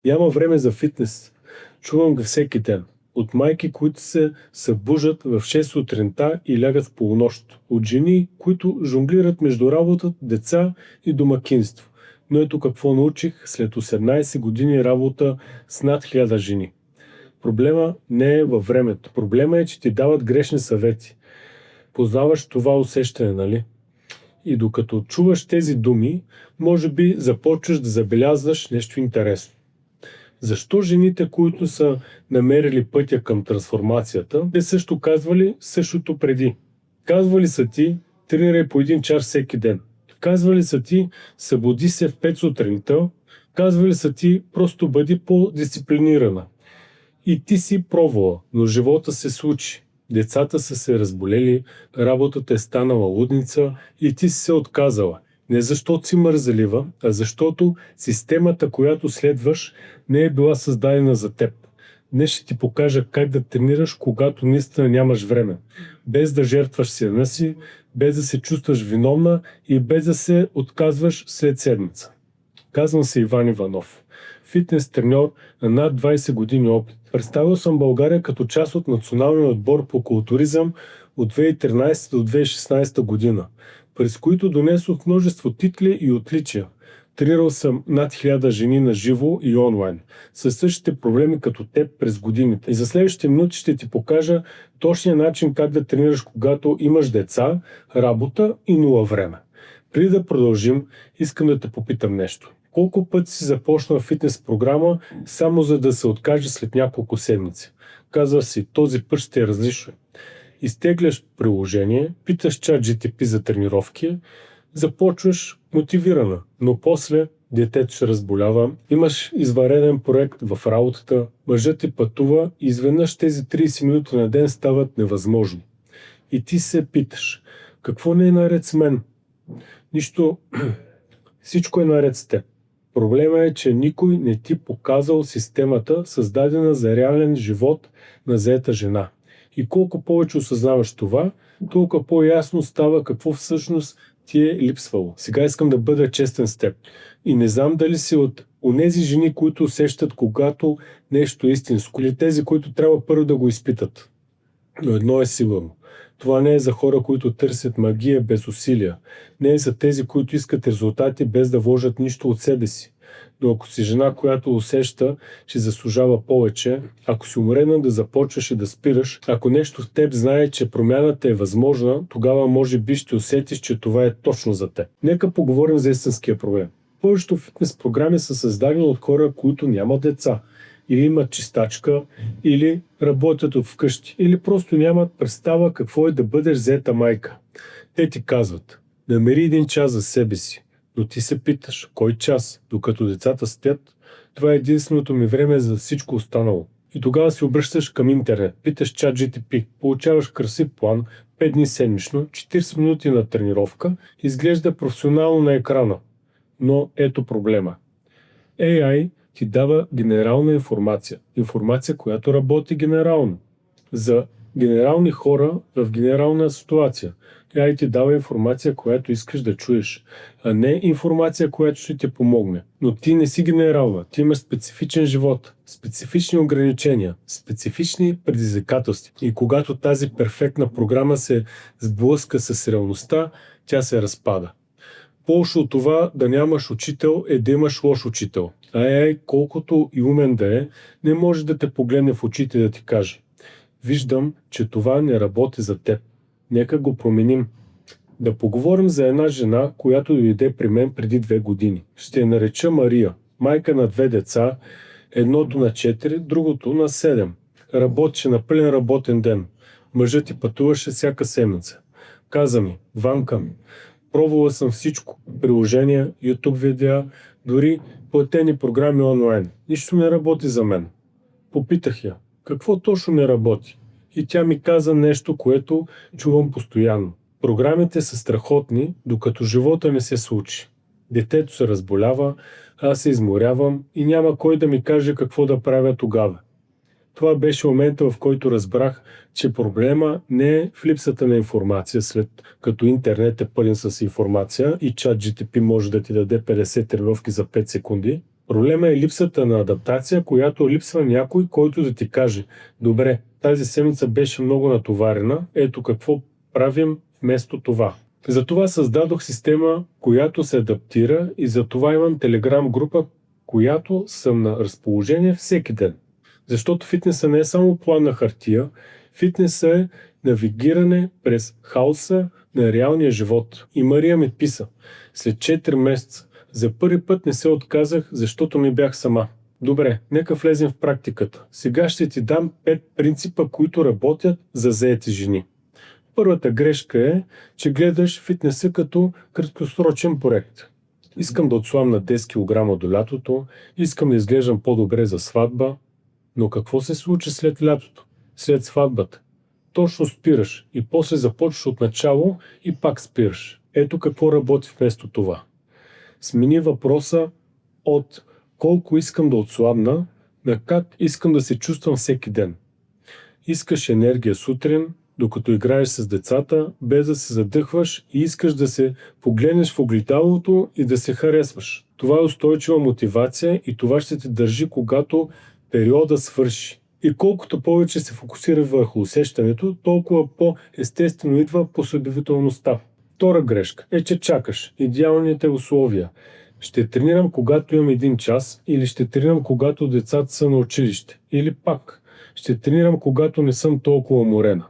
Няма време за фитнес. Чувам го всеки ден. От майки, които се събуждат в 6 сутринта и лягат в полунощ. От жени, които жонглират между работа, деца и домакинство. Но ето какво научих след 18 години работа с над 1000 жени. Проблема не е във времето. Проблема е, че ти дават грешни съвети. Познаваш това усещане, нали? И докато чуваш тези думи, може би започваш да забелязваш нещо интересно. Защо жените, които са намерили пътя към трансформацията, те също казвали същото преди? Казвали са ти, тренирай по 1 час всеки ден. Казвали са ти, събуди се в 5 сутринта. Казвали са ти, просто бъди по-дисциплинирана. И ти си пробвала, но живота се случи. Децата са се разболели, работата е станала лудница и ти си се отказала. Не защото си мързелива, а защото системата, която следваш, не е била създадена за теб. Днес ще ти покажа как да тренираш, когато наистина нямаш време. Без да жертваш сина си, без да се чувстваш виновна и без да се отказваш след седмица. Казвам се Иван Иванов. Фитнес треньор на над 20 години опит. Представил съм България като част от националния отбор по културизъм от 2013 до 2016 година, през които донесох множество титли и отличия. Тренирал съм над 1000 жени на живо и онлайн, със същите проблеми като теб през годините. И за следващите минути ще ти покажа точния начин как да тренираш, когато имаш деца, работа и нула време. Преди да продължим, искам да те попитам нещо. Колко пъти си започнал фитнес програма, само за да се откаже след няколко седмици? Казваш си, този път ще е различно. Изтегляш приложение, питаш ChatGPT за тренировки, започваш мотивирана, но после детето се разболява, имаш извънреден проект в работата, мъжът ти пътува и изведнъж тези 30 минути на ден стават невъзможни. И ти се питаш, какво не е наред с мен? Нищо, всичко е наред с теб. Проблема е, че никой не ти показал системата, създадена за реален живот на заета жена. И колко повече осъзнаваш това, толкова по-ясно става какво всъщност ти е липсвало. Сега искам да бъда честен с теб. И не знам дали си от онези жени, които усещат когато нещо е истинско, или тези, които трябва първо да го изпитат. Но едно е сигурно. Това не е за хора, които търсят магия без усилия. Не е за тези, които искат резултати без да вложат нищо от себе си. Но ако си жена, която усеща, че заслужава повече, ако си уморена да започваш и да спираш, ако нещо в теб знае, че промяната е възможна, тогава може би ще усетиш, че това е точно за теб. Нека поговорим за истинския проблем. Повечето фитнес програми са създадени от хора, които нямат деца, или имат чистачка, или работят от вкъщи, или просто нямат представа какво е да бъдеш заета майка. Те ти казват, намери 1 час за себе си, но ти се питаш, кой час, докато децата спят? Това е единственото ми време за всичко останало. И тогава се обръщаш към интернет, питаш ChatGPT, получаваш красив план, 5 дни седмично, 40 минути на тренировка, изглежда професионално на екрана. Но ето проблема. AI ти дава генерална информация. Информация, която работи генерално. За генерални хора в генерална ситуация. AI ти дава информация, която искаш да чуеш, а не информация, която ще ти помогне. Но ти не си генерална. Ти имаш специфичен живот, специфични ограничения, специфични предизвикателства. И когато тази перфектна програма се сблъска с реалността, тя се разпада. По-лошо от това да нямаш учител е да имаш лош учител. Колкото и умен да е, не може да те погледне в очите и да ти каже: виждам, че това не работи за теб. Нека го променим. Да поговорим за една жена, която дойде при мен преди 2 години. Ще я нареча Мария. Майка на 2 деца, едното на 4, другото на 7. Работеше на пълен работен ден. Мъжът ти пътуваше всяка седмица. Каза ми: Ванка, пробвала съм всичко. Приложения, YouTube видеа, дори платени програми онлайн. Нищо не работи за мен. Попитах я, какво точно не работи? И тя ми каза нещо, което чувам постоянно. Програмите са страхотни, докато живота не се случи. Детето се разболява, аз се изморявам и няма кой да ми каже какво да правя тогава. Това беше момента, в който разбрах, че проблема не е в липсата на информация, след като интернет е пълен с информация и ChatGPT може да ти даде 50 тренировки за 5 секунди. Проблема е липсата на адаптация, която липсва някой, който да ти каже: добре, тази седмица беше много натоварена, ето какво правим вместо това. Затова създадох система, която се адаптира, и затова имам Телеграм група, която съм на разположение всеки ден. Защото фитнеса не е само план на хартия, фитнеса е навигиране през хаоса на реалния живот. И Мария ми писа: след 4 месеца за първи път не се отказах, защото не бях сама. Добре, нека влезем в практиката. Сега ще ти дам 5 принципа, които работят за заети жени. Първата грешка е, че гледаш фитнеса като краткосрочен проект. Искам да отслабна 10 кг до лятото, искам да изглеждам по-добре за сватба. Но какво се случи след лятото? След сватбата? Точно спираш и после започваш от начало и пак спираш. Ето какво работи вместо това. Смени въпроса от колко искам да отслабна на как искам да се чувствам всеки ден. Искаш енергия сутрин, докато играеш с децата, без да се задъхваш, и искаш да се погледнеш в огледалото и да се харесваш. Това е устойчива мотивация и това ще те държи, когато периода свърши. И колкото повече се фокусира върху усещането, толкова по-естествено идва последователността. Втора грешка е, че чакаш идеалните условия. Ще тренирам, когато имам 1 час, или ще тренирам, когато децата са на училище, или пак ще тренирам, когато не съм толкова уморена.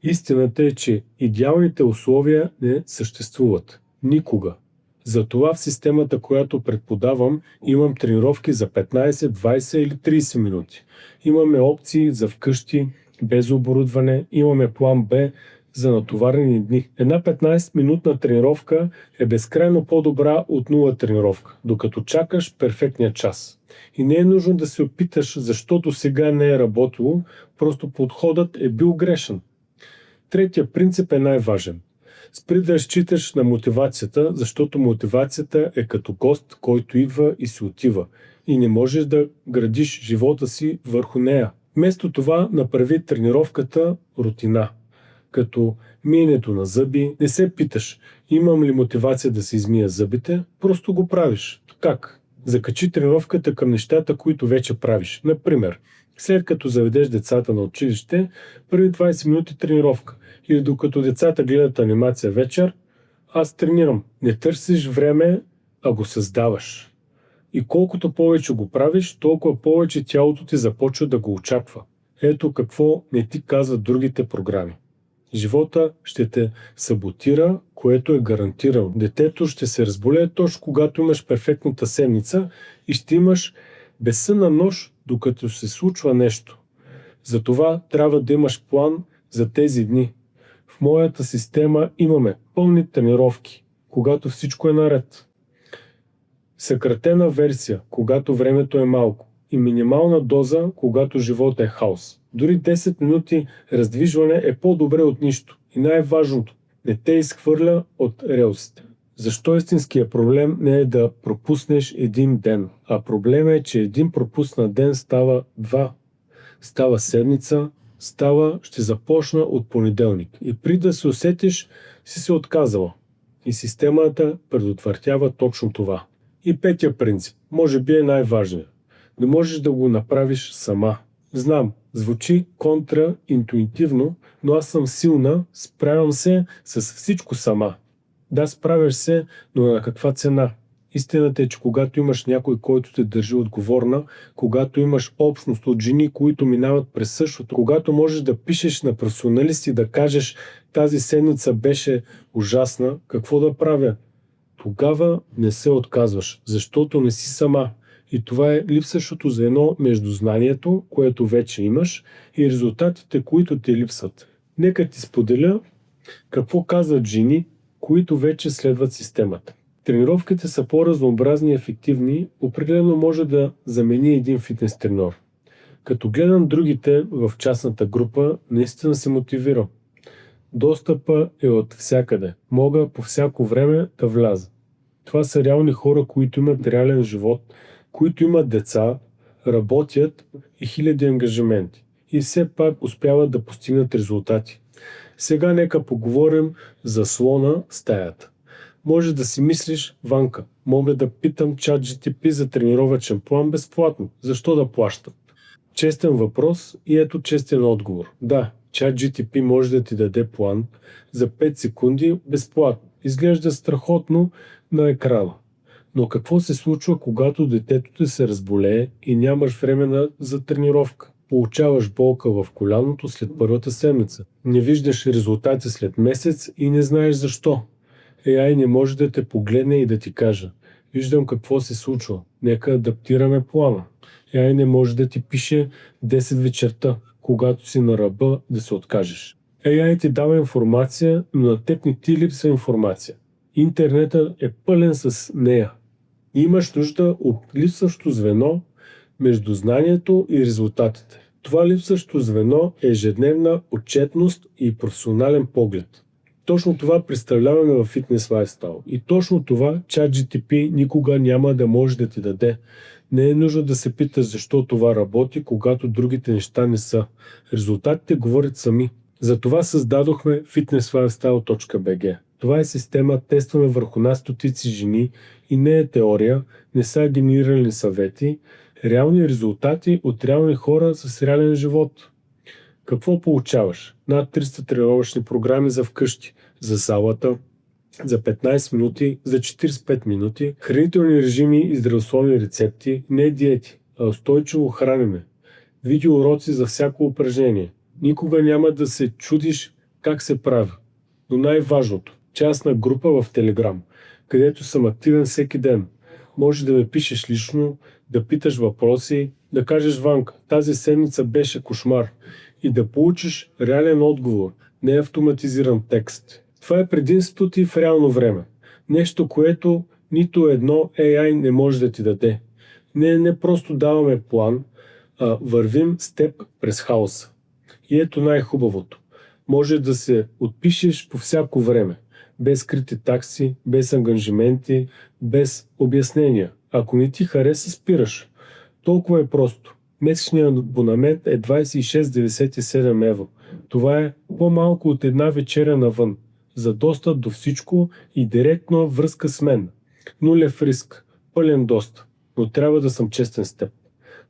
Истината е, че идеалните условия не съществуват. Никога. Затова в системата, която преподавам, имам тренировки за 15, 20 или 30 минути. Имаме опции за вкъщи, без оборудване, имаме план Б за натоварени дни. Една 15-минутна тренировка е безкрайно по-добра от 0 тренировка, докато чакаш перфектния час. И не е нужно да се опиташ, защото сега не е работило, просто подходът е бил грешен. Третия принцип е най-важен. Спри да разчиташ на мотивацията, защото мотивацията е като гост, който идва и си отива, и не можеш да градиш живота си върху нея. Вместо това направи тренировката рутина. Като миенето на зъби, не се питаш: имам ли мотивация да се измия зъбите, просто го правиш. Как? Закачи тренировката към нещата, които вече правиш. Например, след като заведеш децата на училище, първи 20 минути тренировка. Или докато децата гледат анимация вечер, аз тренирам. Не търсиш време, а го създаваш. И колкото повече го правиш, толкова повече тялото ти започва да го очаква. Ето какво не ти казват другите програми. Живота ще те саботира, което е гарантирано. Детето ще се разболее точно когато имаш перфектната седмица и ще имаш безсънна нощ, докато се случва нещо. Затова трябва да имаш план за тези дни. В моята система имаме пълни тренировки, когато всичко е наред. Съкратена версия, когато времето е малко. И минимална доза, когато живота е хаос. Дори 10 минути раздвижване е по-добре от нищо. И най-важното, не те изхвърля от релсите. Защо истинският проблем не е да пропуснеш 1 ден, а проблемът е, че 1 пропуснат ден става 2, става седмица, става ще започна от понеделник. И при да се усетиш, си се отказала. И системата предотвратява точно това. И петия принцип, може би е най-важният. Не можеш да го направиш сама. Знам, звучи контраинтуитивно, но аз съм силна, справям се с всичко сама. Да, справяш се, но на каква цена? Истината е, че когато имаш някой, който те държи отговорна, когато имаш общност от жени, които минават през същото, когато можеш да пишеш на професионалисти, да кажеш: тази седмица беше ужасна, какво да правя? Тогава не се отказваш, защото не си сама. И това е липсващото звено между знанието, което вече имаш, и резултатите, които ти липсват. Нека ти споделя какво казват жени, които вече следват системата. Тренировките са по-разнообразни и ефективни, определено може да замени един фитнес треньор. Като гледам другите в частната група, наистина се мотивирам. Достъпа е от всякъде. Мога по всяко време да вляза. Това са реални хора, които имат реален живот, които имат деца, работят и хиляди ангажименти. И все пак успяват да постигнат резултати. Сега нека поговорим за слона в стаята. Може да си мислиш, Ванка, мога да питам ChatGPT за тренировъчен план безплатно. Защо да плащам? Честен въпрос и ето честен отговор. Да, ChatGPT може да ти даде план за 5 секунди безплатно. Изглежда страхотно на екрана. Но какво се случва, когато детето ти се разболее и нямаш време за тренировка? Получаваш болка в коляното след първата седмица. Не виждаш резултати след месец и не знаеш защо. AI не може да те погледне и да ти каже: виждам какво се случва, нека адаптираме плана. AI не може да ти пише 10 вечерта, когато си на ръба да се откажеш. AI ти дава информация, но на теб не ти липсва информация. Интернетът е пълен с нея. Имаш нужда от липсващо звено между знанието и резултатите. Това липсващо звено е ежедневна отчетност и професионален поглед. Точно това представляваме във Fitness Lifestyle. И точно това ChatGPT никога няма да може да ти даде. Не е нужно да се питаш защо това работи, когато другите неща не са. Резултатите говорят сами. Затова създадохме fitnesslifestyle.bg. Това е система, тестваме върху нас стотици жени и не е теория, не са генерирани съвети, реални резултати от реални хора с реален живот. Какво получаваш? Над 300 тренировъчни програми за вкъщи, за залата, за 15 минути, за 45 минути, хранителни режими и здравословни рецепти, не диети, а устойчиво хранене, видеоуроци за всяко упражнение. Никога няма да се чудиш как се прави. Но най-важното, частна група в Телеграм, където съм активен всеки ден. Може да ме пишеш лично, да питаш въпроси, да кажеш: Ванка, тази седмица беше кошмар, и да получиш реален отговор, не автоматизиран текст. Това е предимството ти в реално време. Нещо, което нито едно AI не може да ти даде. Не просто даваме план, а вървим с теб през хаоса. И ето най-хубавото. Може да се отпишеш по всяко време, без скрити такси, без ангажименти, без обяснения. Ако не ти хареса, спираш. Толкова е просто. Месечният абонамент е 26,97 евро. Това е по-малко от една вечеря навън, за достъп до всичко и директна връзка с мен. Нулев риск, пълен достъп, но трябва да съм честен с теб.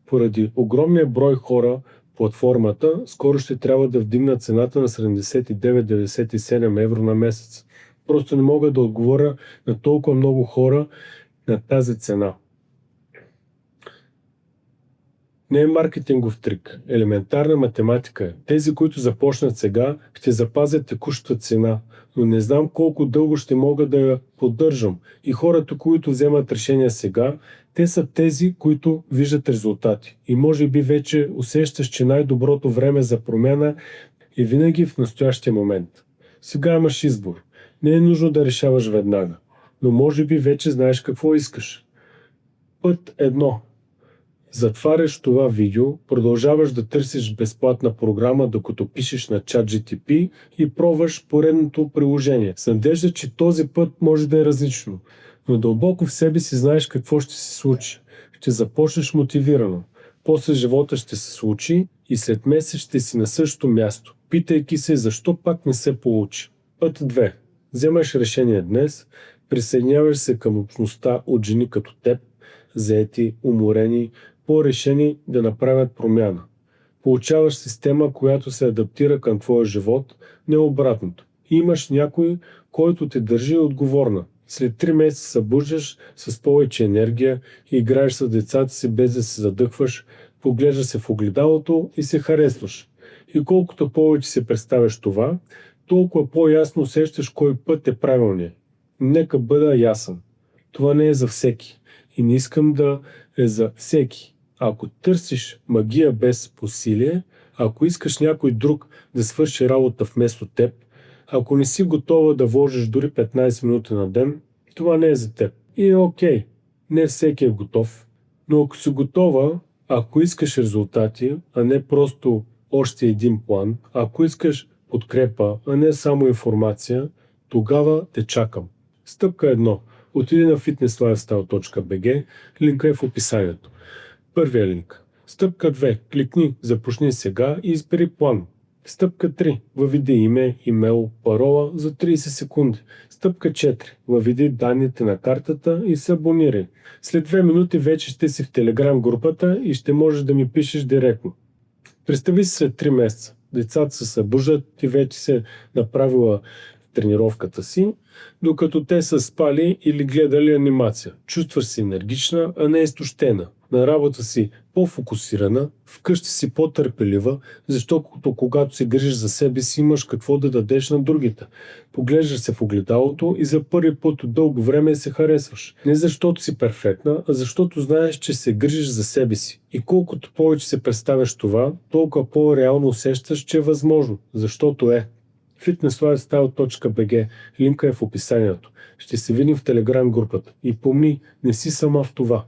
Поради огромния брой хора, платформата скоро ще трябва да вдигна цената на 79,97 евро на месец. Просто не мога да отговоря на толкова много хора на тази цена. Не е маркетингов трик, елементарна математика е. Тези, които започнат сега, ще запазят текущата цена, но не знам колко дълго ще мога да я поддържам. И хората, които вземат решения сега, те са тези, които виждат резултати. И може би вече усещаш, че най-доброто време за промяна е винаги в настоящия момент. Сега имаш избор. Не е нужно да решаваш веднага, но може би вече знаеш какво искаш. Път 1. Затваряш това видео, продължаваш да търсиш безплатна програма, докато пишеш на ChatGPT и пробваш поредното приложение. С надежда, че този път може да е различно, но дълбоко в себе си знаеш какво ще се случи. Ще започнеш мотивирано. После живота ще се случи и след месец ще си на същото място, питайки се защо пак не се получи. Път 2. Вземаш решение днес, присъединяваш се към общността от жени като теб, заети, уморени, по-решени да направят промяна. Получаваш система, която се адаптира към твоя живот, не обратното. И имаш някой, който те държи отговорна. След 3 месеца се събуждаш с повече енергия и играеш с децата си без да се задъхваш, поглеждаш се в огледалото и се харесваш. И колкото повече се представяш това, толкова по-ясно усещаш кой път е правилният. Нека бъда ясен. Това не е за всеки. И не искам да е за всеки. Ако търсиш магия без усилие, ако искаш някой друг да свърши работа вместо теб, ако не си готова да вложиш дори 15 минути на ден, това не е за теб. И е окей. Не всеки е готов. Но ако си готова, ако искаш резултати, а не просто още един план, ако искаш подкрепа, а не само информация, тогава те чакам. Стъпка 1. Отиди на fitnesslifestyle.bg, линка е в описанието. Първия линк. Стъпка 2. Кликни "Започни сега" и избери план. Стъпка 3. Въведи име, имейл, парола за 30 секунди. Стъпка 4. Въведи данните на картата и се абонирай. След 2 минути вече ще си в Телеграм групата и ще можеш да ми пишеш директно. Представи си след 3 месеца. Децата се събуждат, ти вече се направила тренировката си, докато те са спали или гледали анимация. Чувстваш се енергична, а не изтощена. На работа си по-фокусирана, вкъщи си по-търпелива, защото когато се грижиш за себе си, имаш какво да дадеш на другите. Поглеждаш се в огледалото и за първи път от дълго време се харесваш. Не защото си перфектна, а защото знаеш, че се грижиш за себе си. И колкото повече се представяш това, толкова по-реално усещаш, че е възможно. Защото е. fitnesslifestyle.bg. Линка е в описанието. Ще се видим в Телеграм групата. И помни, не си сама в това.